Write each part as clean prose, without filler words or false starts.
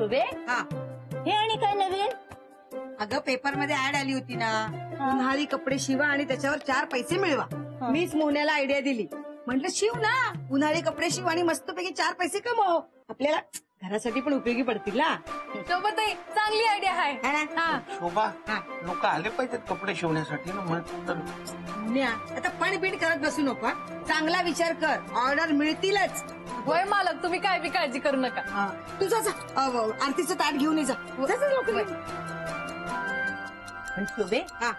शुभे हा हे आणि काय नवीन? अगं पेपर मध्ये ऍड आली होती ना, उन्हाळी कपडे शिवा आणि त्याच्यावर 4 पैसे मिळवा. मीच मोन्याला आयडिया दिली. म्हटलं शिव ना, उन्हाळी कपडे शिव आणि मस्तपैकी 4 पैसे कमव. आपल्याला घरासाठी पण उपयोगी पडतील ना. शोभाताई चांगली आयडिया आहे. है ना? शोभा लोक आले पाहिजेत कपडे शिवण्यासाठी ना. म्हणून मोन्या, आता पणपीण करत बसू नको. चांगला विचार कर, ऑर्डर मिळतीलच. होय मालक, तुम्ही काय बी काळजी करू नका. तुझा आरतीचं ताट घेऊन ये जा. लवकर. पण शुभे हा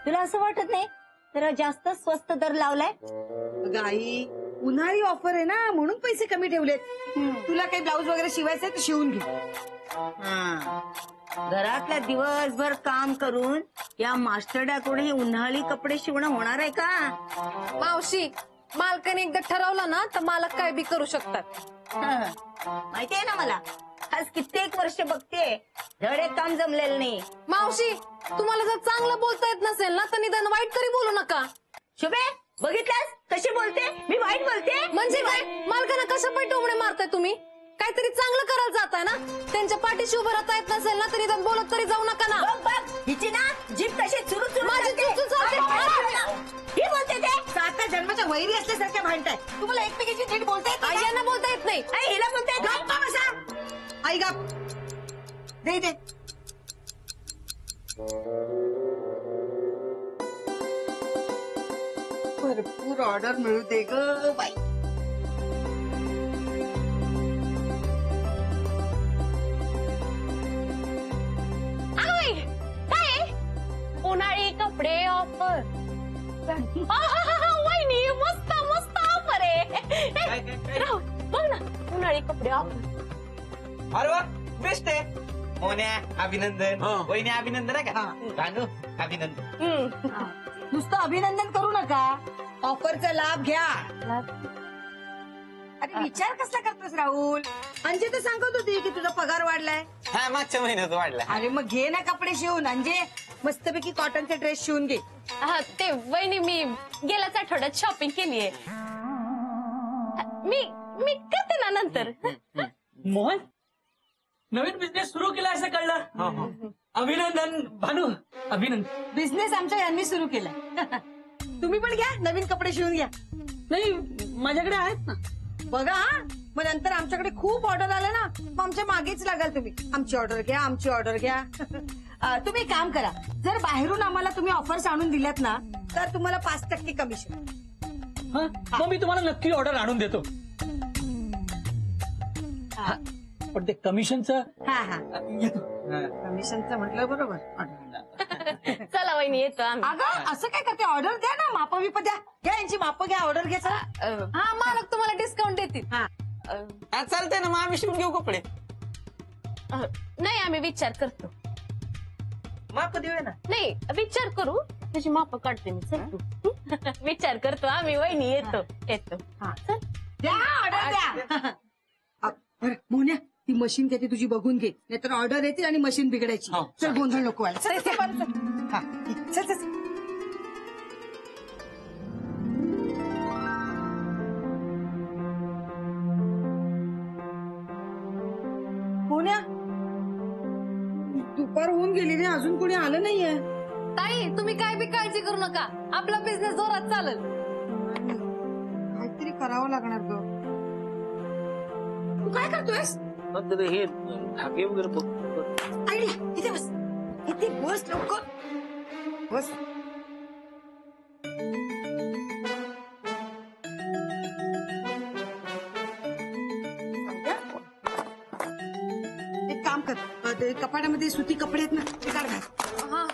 तुला असं वाटत नाही जरा जास्त स्वस्त दर लावलाय? गाई उन्हाळी ऑफर आहे ना, म्हणून पैसे कमी ठेवलेत. तुला काही ब्लाऊज वगैरे शिवायचंय तर शिवून घे. घरातल्या दिवसभर काम करून या मास्टरड्याकडून हे उन्हाळी कपडे शिवणं होणार आहे का? मावशी, मालकाने एकदा ठरवलं ना तर मालक काय बी करू शकतात. माहितीये ना मला, आज कित्येक वर्ष बघते धड एक काम जमलेलं नाही. मावशी, तुम्हाला जर चांगलं बोलता येत नसेल ना तर निदान वाईट तरी बोलू नका. शुभे बघितल्यास कशी बोलते? मी वाईट बोलते म्हणजे काय? मालकांना कशा पण टोमणे मारताय तुम्ही? काहीतरी चांगलं करायला जाताय ना. त्यांच्या पाठीशी उभं राहता येत नसेल ना तरी निदान बोलत तरी जाऊ नका ना. हिची ना जीभ कशी चुरू माझी चूक चालते. ही बोलते ते 7 जन्माच्या वैरी असल्यासारख्या भांडताय. तुम्हाला एकमेकीची नीट बोलता येत नाही? यांना बोलता येत नाही. हिला बोलते गप्पा बसा. आई गा दे भरपूर ऑर्डर मिळू दे ग बाई. काय उन्हाळी कपडे ऑफर? वहिनी मस्त मस्त ऑफर आहे. राहू बघ ना, उन्हाळी कपडे ऑफर. अरे वा, बेस्ट आहे. मोन्या अभिनंदन, वहिनी अभिनंदन आहे का? भानू अभिनंदन. नुसतं अभिनंदन करू नका, ऑफरचा लाभ घ्या. अरे विचार कसला करतोस राहुल? अंजे तर सांगत होती की तुझा पगार वाढलाय. हा, मागच्या महिन्यात वाढला. अरे मग घे ना कपडे शिवून. अंजे मस्तपैकी कॉटनचे ड्रेस शिवून घे. ते वहिनी मी गेल्याच आठवड्यात शॉपिंग केलीये. मी करते ना नंतर. मोहन नवीन बिझनेस सुरू केला असं कळलं. अभिनंदन भानू, अभिनंदन. बिझनेस आमच्या यांनी सुरू केलाय. तुम्ही पण घ्या, नवीन कपडे शिवून घ्या. नाही माझ्याकडे आहेत ना. बघा हा, मग नंतर आमच्याकडे खूप ऑर्डर आले ना, मग आमच्या मागेच लागाल तुम्ही. आमची ऑर्डर घ्या, आमची ऑर्डर घ्या. तुम्ही एक काम करा, जर बाहेरून आम्हाला तुम्ही ऑफर्स आणून दिल्यात ना तर तुम्हाला 5% कमिशन. मग मी तुम्हाला नक्की ऑर्डर आणून देतो. पण ते कमिशनचं हा हा येतो. कमिशनचं म्हटलं बरोबर. चला वहिनी येतो आम्ही. अगं असं काय करते, ऑर्डर द्या ना, माप बिप द्या. घ्या यांची माप घ्या, ऑर्डर घ्या. हा, मालक तुम्हाला डिस्काउंट देतील. हा चालतंय ना, मग आम्ही शिवून घेऊ कपडे. नाही, आम्ही विचार करतो. माप देऊया ना. नाही, विचार करू. तुझी माप काढते मी. चल तू. विचार करतो आम्ही. वहिनी येतो. हा द्या, ऑर्डर द्या. बरं मोन्या, ती मशीन घ्या, ती तुझी बघून घे, नाहीतर ऑर्डर येतील आणि मशीन बिघडायची. चल गोंधळ नको व्हायला. हा चल चल. मोन्या, दुपार होऊन गेली रे, अजून कोणी आलं नाहीये. ताई, तुम्ही काय बी काळजी करू नका. आपला बिझनेस जोरात चालेल. काहीतरी करावं लागणार ग. तू काय करतोयस? हे धागे वगैरे बघ. आयडिया, इथे बस, इथे बस लवकर बस. एक काम कर, ते कपाटामध्ये सुती कपडे आहेत ना, ते काढ घाल. हा,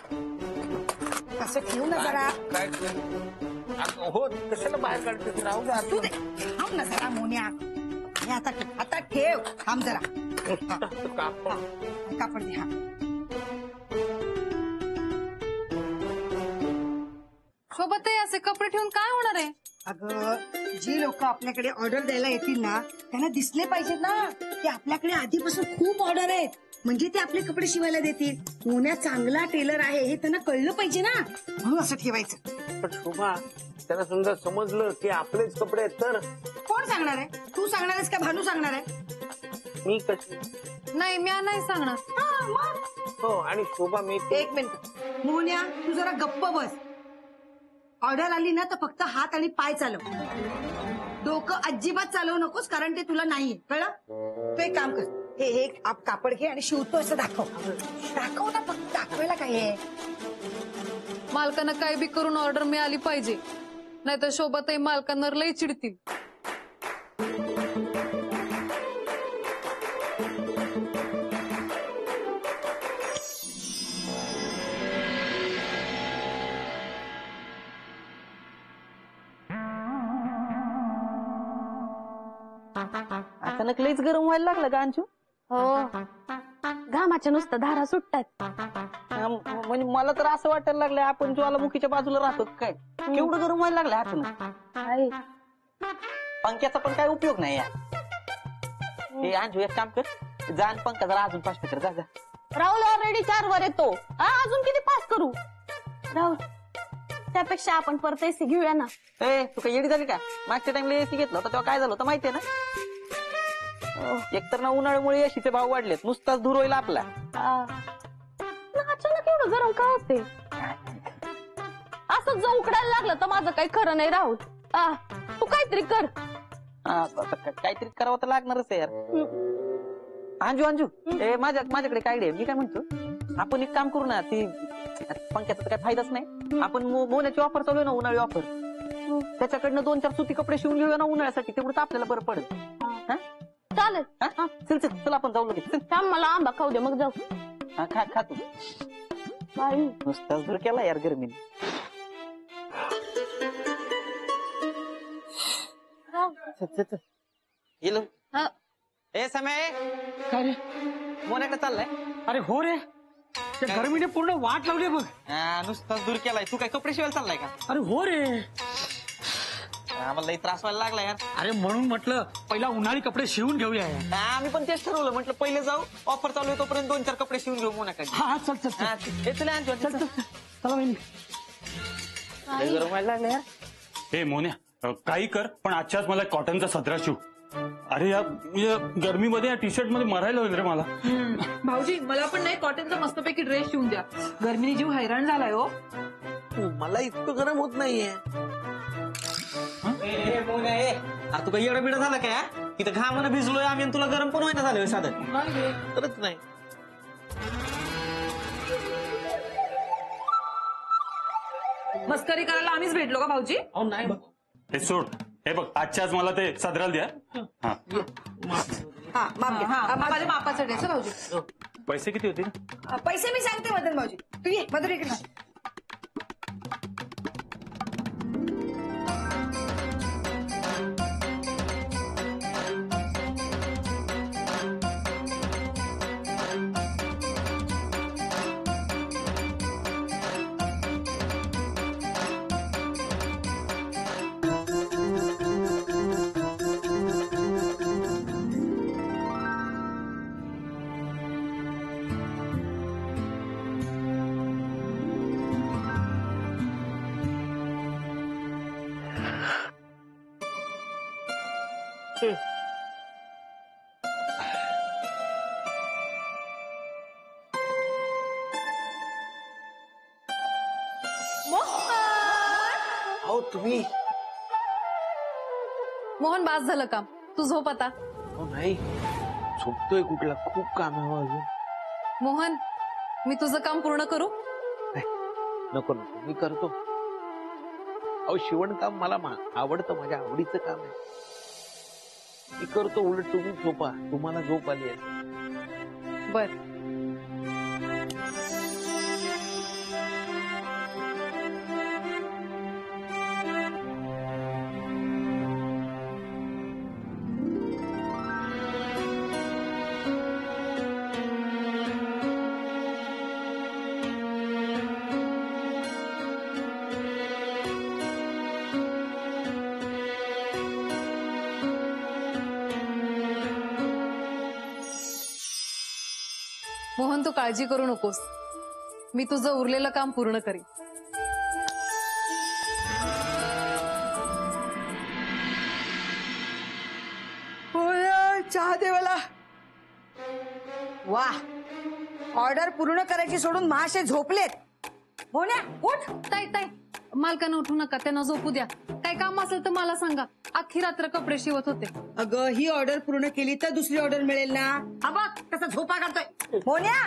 असं ठेव ना जरा. काय हो, कशाला बाहेर काढते? राहू द्या. तू दे, थांब ना जरा मोन्या. हे आता ठेव, थांब जरा. कापड दे. हा सोबत असे कपडे ठेवून काय होणार आहे? अगं, जी लोक आपल्याकडे ऑर्डर द्यायला येतील ना त्यांना दिसले पाहिजेत ना की आपल्याकडे आधीपासून खूप ऑर्डर आहेत, म्हणजे ते आपले कपडे शिवायला देतील. मोन्या चांगला टेलर आहे हे त्यांना कळलं पाहिजे ना, म्हणून असं ठेवायचं. पण शोभा, त्यांना समजा समजलं की आपलेच कपडे आहेत तर कोण सांगणार आहे? तू सांगणार आहेस का भानू सांगणार आहे? मी कशी नाही मी नाही सांगणार. हो आणि शोभा मी एक मिनिट मोहन्या, तू जरा गप्प बस. ऑर्डर आली ना तर फक्त हात आणि पाय चालव, डोकं अजिबात चालवू नकोस, कारण ते तुला नाहीये, कळलं? तू एक काम कर, हे कापड घे आणि शिवतो असं दाखव ना, फक्त दाखवायला काय आहे. मालकांना काय बी करून ऑर्डर मिळाली पाहिजे, नाहीतर शोभाताई मालकांवर लई चिडतील. अचानक लईच गरम व्हायला लागलं का अंशू? हो, घामाच्या नुसतं धारा सुटतात. म्हणजे मला तर असं वाटायला लागलं आपण ज्वालामुखीच्या बाजूला राहतो काय, केवढं गरम व्हायला लागलं अचानक. पंख्याचा पण काय उपयोग नाही यार. हे अंशू एक काम कर, जाण पंखा जरा अजून फास्ट कर. जा राहुल ऑलरेडी 4 वर येतो, अजून किती पास करू? राहुल, त्यापेक्षा आपण परत एसी घेऊया ना. ए तू काय येडी झाली का? मागच्या टाइमला एसी घेतला होता तेव्हा काय झालं होतं माहितीये ना? एकतर ना उन्हाळ्यामुळे एसीचे भाव वाढलेत, नुसताच धूर होईल आपला. अचानक एवढं गरम का होते? असं जो उकडायला लागलं तर माझं काही खरं नाही. राहुल, तू काहीतरी कर. काहीतरी करावं तर लागणारच आहे यार. अंजू ए माझ्याकडे काय आयडिया. मी काय म्हणतो, आपण एक काम करू ना, ती पंख्याचा तर काय फायदाच नाही. आपण मोन्याची ऑफर चालू आहे ना, उन्हाळी ऑफर, त्याच्याकडनं 2-4 सुती कपडे शिवून घेऊया ना उन्हाळ्यासाठी, तेवढंच आपल्याला बरं पडेल. चालेल. चल चल चल आपण जाऊ लगेच. थांब, मला आंबा खाऊ दे मग जाऊ. खा तू. नुसताच धूर केला यार गरमीने. गेलो. ए समय काय रे? मोन्याकडे चाललाय? अरे हो रे, त्या गरमीने पूर्ण वाट लावली बघ. नुसताच दूर केलाय. तू काय कपडे शिवायला चाललाय का? अरे हो रे. आम्हाला लई त्रास व्हायला लागला यार. अरे म्हणून म्हटलं पहिला उन्हाळी कपडे शिवून घेऊया. आम्ही पण तेच ठरवलं, म्हटलं पहिले जाऊ, ऑफर चालू आहे तोपर्यंत 2-4 कपडे शिवून घेऊ मोन्याकडे. हा चल चल चल चला चल चल चला वहिनी. गरम व्हायला लागलं यार. हे मोन्या, काही कर पण आजच्याच मला कॉटनचा सदरा शिव. अरे या गरमीमध्ये या टी शर्ट मध्ये मरायला होईल रे मला. भाऊजी, मला पण नाही कॉटनचा मस्तपैकी ड्रेस शिवून द्या. गरमीने जीव हैराण झालाय हो. मला इतकं गरम होत नाहीये. तू काही एवढा बिडा झाला काय? तिथं घामानं भिजलोय आम्ही आणि तुला गरम पण व्हायला झालं साधं? खरंच नाही. मस्करी करायला आम्हीच भेटलो का भाऊजी? नाही हे सोड. हे बघ आजच्याच मला ते सदराला द्या. हा माझ्या मापाचा ड्रेस भाऊजी. पैसे किती होतील? पैसे मी सांगते मदन भाऊजी, तू ये मदन इकडे. तुम्ही मोहन, बास झालं काम, तू झोप आता. नाही झोपतोय कुठला, खूप काम आहे अजून. मोहन, मी तुझं काम पूर्ण करू? नको नको, मी करतो. अहो शिवणकाम मला आवडतं, माझ्या आवडीचं काम आहे. मी करतो. उलट तुम्ही झोपा, तुम्हाला झोप आली आहे. बर. मोहन, तू काळजी करू नकोस, मी तुझं उरलेलं काम पूर्ण करीन. चहा दे मला. वा, ऑर्डर पूर्ण करायची सोडून महाशय झोपलेत. हो ना, उठ. ताई ताई, मालकानं उठू नका, त्यांना झोपू द्या. काय काम असेल तर मला सांगा. अख्खी रात्र कपडे शिवत होते. अगं, ही ऑर्डर पूर्ण केली तर दुसरी ऑर्डर मिळेल ना. हा बघ कसा झोपा काढतोय. मोन्या,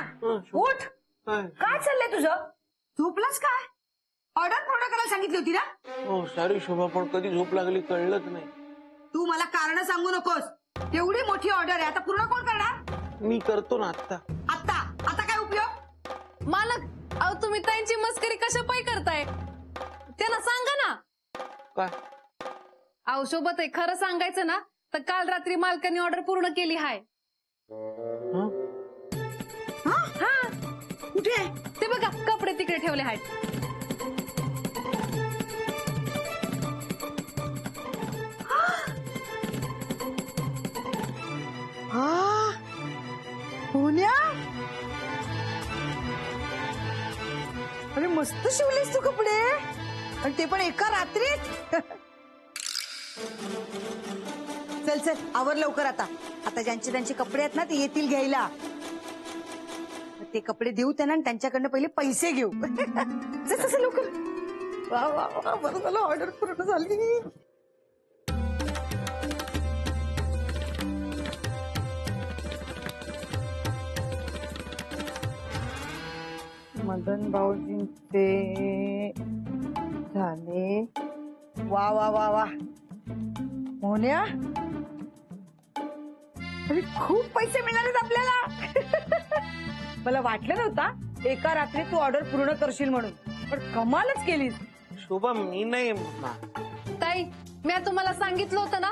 उठ. काय चाललंय तुझं? झोपलास काय? ऑर्डर पूर्ण करायला सांगितली होती ना. हो सॉरी शोभा, पण कधी झोप लागली कळलंच नाही. तू मला कारण सांगू नकोस. एवढी मोठी ऑर्डर आहे, आता पूर्ण कोण करणार? मी करतो ना आता. आता आता काय उपयोग? मालक, अहो तुम्ही ताईंची मस्करी कशा पाय करताय? त्यांना सांगा ना. काय? अहो शोभत आहे, खरं सांगायचं ना तर काल रात्री मालकाने ऑर्डर पूर्ण केली हाय. कुठे आहे? ते बघा, कपडे तिकडे ठेवले आहेत. मोन्या, अरे मस्त शिवलेस तू कपडे, आणि ते पण एका रात्रीत. चल चल, आवर लवकर. आता आता ज्यांचे त्यांचे कपडे आहेत ना, ते येतील घ्यायला. ते कपडे देऊ त्यांना आणि त्यांच्याकडनं पहिले पैसे घेऊ. चल चल लवकर. वा वा वा, बरं झालं ऑर्डर पूर्ण झाली. मदन भाऊजींचे झाले. वा वा वा वा, मोन्या, अरे खूप पैसे मिळालेत आपल्याला. मला वाटलं नव्हता एका रात्री तू ऑर्डर पूर्ण करशील म्हणून, पण कमालच केलीस. शोभा, मी नाही. ताई, मी तुम्हाला सांगितलं होतं ना,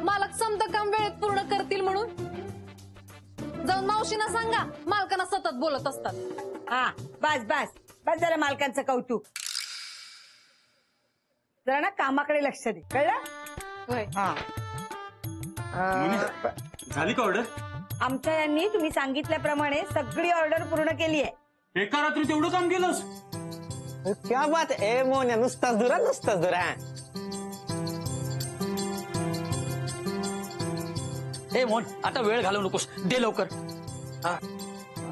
मालक समजा काम वेळेत पूर्ण करतील म्हणून. जाऊन मावशीना सांगा, मालकांना सतत बोलत असतात. हा, बस बस बस, जरा मालकांचं कौतुक. जरा ना कामाकडे लक्ष दे, कळलं? होय. हा. झाली का ऑर्डर? आमच्या यांनी तुम्ही सांगितल्याप्रमाणे सगळी ऑर्डर पूर्ण केली आहे. एका रात्री तेवढं काम केलंस? क्या बात आहे. ए मोन्या, नुसताच दुरा, नुसताच दुरा. ए मोहन, आता वेळ घालवू नकोस, दे लवकर.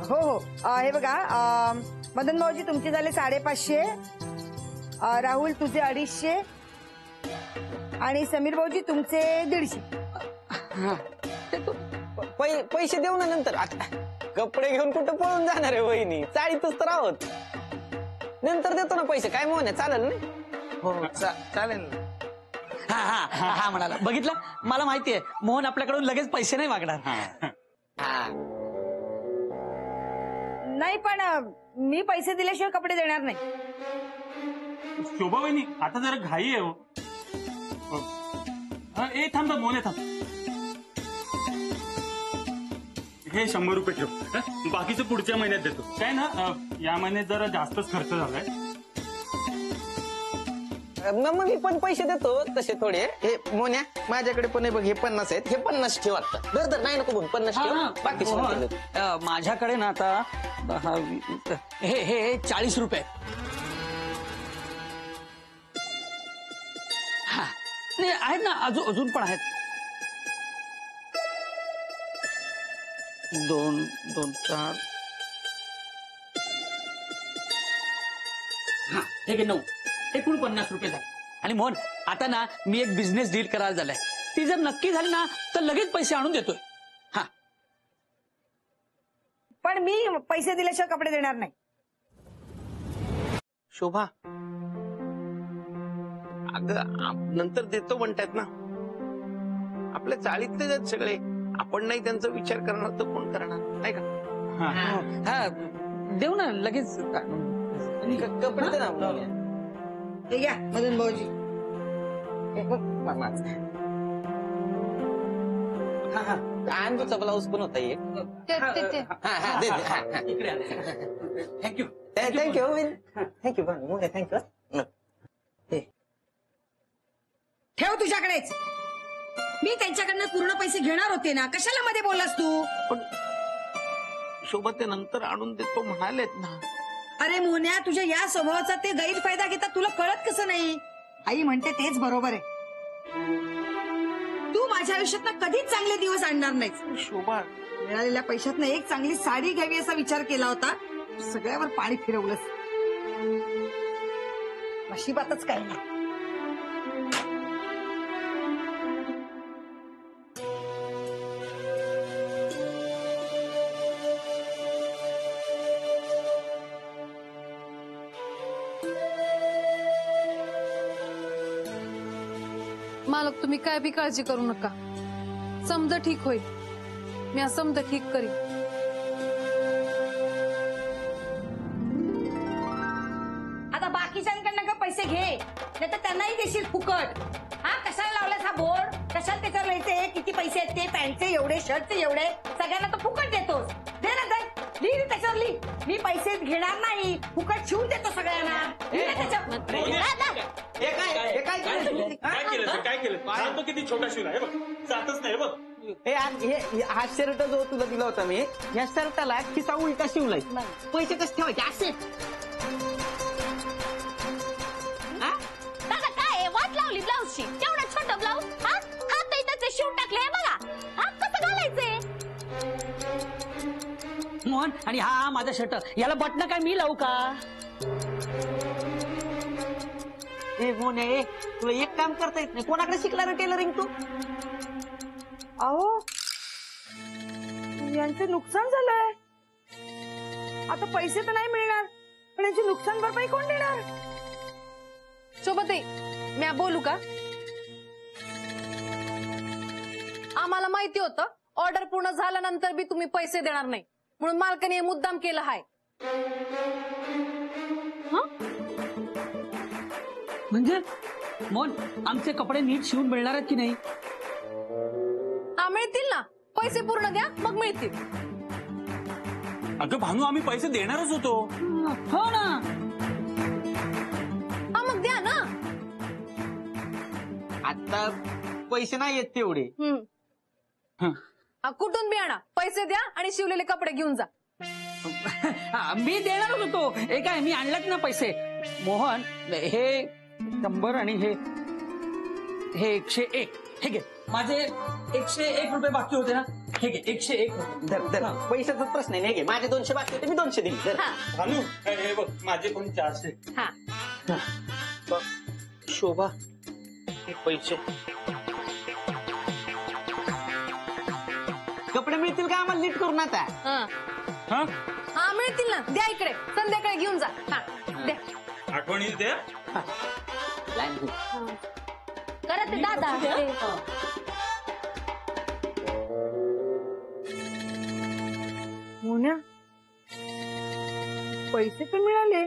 हो हो, हे बघा, मदन भाऊजी तुमचे झाले 550. राहुल तुझे 250 आणि समीर भाऊजी तुमचे 150. पैसे देऊ ना नंतर. आता कपडे घेऊन कुठं पळून जाणार आहे वहिनी? चाळीतच तर आहोत. नंतर देतो ना पैसे. काय मोहन, चालेल ना? हो चालेल ना. हा हा हा हा म्हणाला. बघितलं, मला माहितीये मोहन आपल्याकडून लगेच पैसे नाही मागणार. नाही, पण मी पैसे दिल्याशिवाय कपडे देणार नाही. शोभा वहिनी, आता जरा घाई आहे हो. ए थांब थांब, मोने थांब. हे 100 रुपये ठेव. बाकीचं पुढच्या महिन्यात देतो. काय ना, या महिन्यात जरा जास्तच खर्च झालाय. मग मी पण पैसे देतो तसे थोडे. हे मोन्या, माझ्याकडे पण आहे बघ, हे 50 आहेत. हे 50 ठेव. आता दर नाही नको, 50 ठेव. बाकी माझ्याकडे ना आता हे हे 40 रुपये. हा, नाही आहेत ना, अजून पण आहेत. 2, 2, 4. हा, हे घे 9. एकूण 50 रुपये झाले. आणि मोहन, आता ना मी एक बिझनेस डील करायला झालाय. ती जर नक्की झाली ना तर लगेच पैसे आणून देतोय. हा, पण मी पैसे दिल्याशिवाय कपडे देणार नाही. शोभा, अगं नंतर देतो म्हणतात ना. आपल्या चाळीतले आहेत सगळे. आपण नाही त्यांचा विचार करणार तर कोण करणार, नाही का? हा, देऊ ना लगेच. कपडे दे ना मोन्या. हे घ्या मदन भाऊजी. अंजूचा ब्लाऊज पण होता एक. थँक्यू. Thank you Monya, thank you. ठेव तुझ्याकडेच. मी त्यांच्याकडनं पूर्ण पैसे घेणार होते ना, कशाला मध्ये बोललास तू? पण शोभा, ते नंतर आणून देतो म्हणालेत ना. अरे मोन्या, तुझ्या या स्वभावाचा ते गैरफायदा घेतात, तुला कळत कसं नाही? आई म्हणते तेच बरोबर आहे. तू माझ्या आयुष्यात कधीच चांगले दिवस आणणार नाहीस. शोभा, मिळालेल्या पैशातनं एक चांगली साडी घ्यावी असा विचार केला होता, सगळ्यावर पाणी फिरवलंस. नशिबातच काही नाही. मालक तुम्ही काय बी काळजी करू नका, समजा ठीक होईल. मी समजा ठीक करीन. आता बाकीच्यांकडनं का पैसे घे, नाही तर त्यांनाही देशील फुकट. हा कशाला लावलास हा बोर्ड? कशाला त्याच्यावर लिहायचे किती पैसे आहेत ते, पॅन्टचे एवढे, शर्टचे एवढे, सगळ्यांना तर फुकट देतोस. दे ना दे, लिही रे त्याच्यावर लिही. मी पैसे घेणार नाही, फुकट शिवून देतो सगळ्यांना. लिही ना त्याच्यावर. काय केलं काय केलं? सांगतो किती छोटा शिव आहे बघ, जातच नाही बघ. हा शर्ट जो तुला दिला होता मी, या शर्टाला खिसा उलटा शिवलाय. पैसे कसे ठेवायचे असे? दादा काय वाट लावली ब्लाऊजची? तेवढा छोटा ब्लाऊज. हा हात त्याचे शिव टाकले बघा. हा कसं घालायचे? मोहन, आणि हा माझा शर्ट, याला बटन काय मी लावू का? ए मोने, तुला एक काम करता येत नाही. कोणाकडे शिकला रे टेलरिंग तू? अहो, यांचं नुकसान झालंय. आता पैसे तर नाही मिळणार, पण यांची नुकसान भरपाई कोण देणार? शोभते, मी बोलू का? आम्हाला माहिती होतं ऑर्डर पूर्ण झाल्यानंतर बी तुम्ही पैसे देणार नाही, म्हणून मालकाने हे मुद्दाम केलं आहे. म्हणजे मोहन, आमचे कपडे नीट शिवून मिळणार आहेत की नाही? हा मिळतील ना, पैसे पूर्ण द्या मग मिळतील. अगं भानू, आम्ही पैसे देणारच होतो. हो ना. हा मग द्या ना. आता पैसे नाही येत तेवढे. कुठून बी आणा, पैसे द्या आणि शिवलेले कपडे घेऊन जा. मी देणारच होतो. हे काय, मी आणलेत ना पैसे. मोहन, हे 100 आणि हे 101. हे घे, माझे 101 रुपये बाकी होते ना, हे घे 101. पैशाचा प्रश्न नाही घे. माझे 200 बाकी होते, मी 200 दिले. भानू, हे बघ, माझे पण 400. शोभा, हे पैसे कपडे मिळतील का आम्हाला नीट करून आता? हा मिळतील ना, द्या इकडे, संध्याकाळी घेऊन जा. हा द्या. आठवणीच द्या. करत दादा. मोन्या, पैसे तर मिळाले,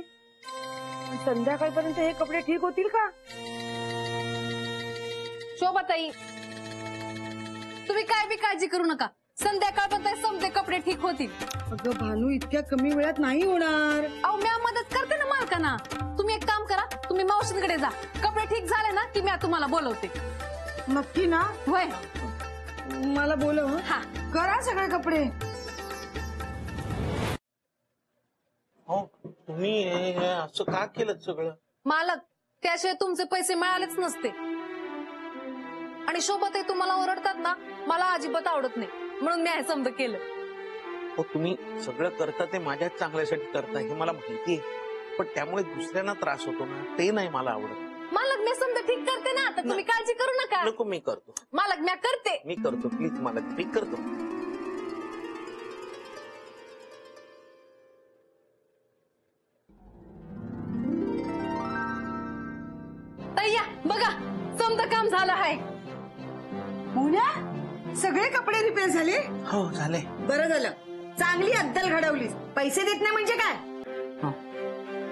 पण संध्याकाळपर्यंत हे कपडे ठीक होतील का? शोभाताई, तुम्ही काय बी काळजी करू नका, संध्याकाळपर्यंत समजे कपडे ठीक होतील. अगं भानू, इतक्या कमी वेळात नाही होणार. अहो मी मदत करते ना मालकांना. तुम्ही एक काम करा, तुम्ही मावशींकडे जा, कपडे ठीक झाले ना की मी तुम्हाला बोलवते. नक्की ना? होय. मला बोलव. हा करा सगळे कपडे. हो, तुम्ही हे असं का केलं सगळं? मालक, त्याशिवाय तुमचे पैसे मिळालेच नसते. आणि शोभताई तुम्हाला ओरडतात ना, मला अजिबात आवडत नाही, म्हणून मी हे समज केलं. हो, तुम्ही सगळं करता ते माझ्याच चांगल्यासाठी करता हे मला माहितीये, पण त्यामुळे दुसऱ्यांना त्रास होतो ना, ते नाही मला आवडत. मालक, मी समजा ठीक करते ना, आता तुम्ही काळजी करू नका. नको, मी करतो. मालक, मी करते. मी करतो, प्लीज मला, मी करतो. या बघा, समजा काम झालं आहे. मोन्या, सगळे कपडे रिपेअर झाले? हो झाले. बरं झालं, चांगली अद्दल घडवलीस. पैसे देत नाही म्हणजे काय?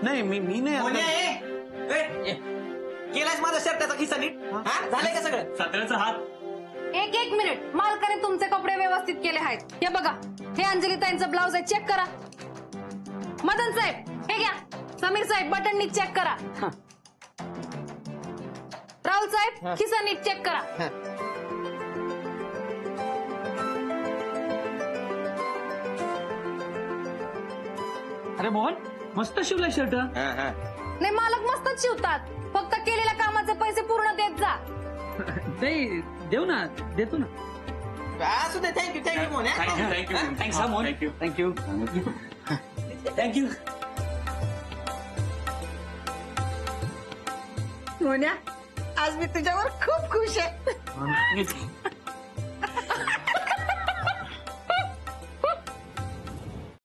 नाही, मी नाही. केलाच माझा शर्टाचा खिसा नीट? झालंय का सगळं? सात्र्याचा हात. एक मिनिट, मालकाने तुमचे कपडे व्यवस्थित केले आहेत. हे बघा, हे अंजली ताईंचं ब्लाउज आहे, चेक करा. मदन साहेब, हे घ्या. समीर साहेब, बटन नीट चेक करा. राहुल साहेब, खिसा नीट चेक करा. अरे मोहन, मस्त शिवलाय शर्ट. नाही, मालक मस्तच शिवतात, फक्त केलेल्या कामाचे पैसे पूर्ण देत जा. नाही, देऊ ना, देतो ना. असू दे. Thank you thank you Monya. Thank you thanks हा Mohan. Thank you thank you thank you. Monya आज मी तुझ्यावर खूप खुश आहे.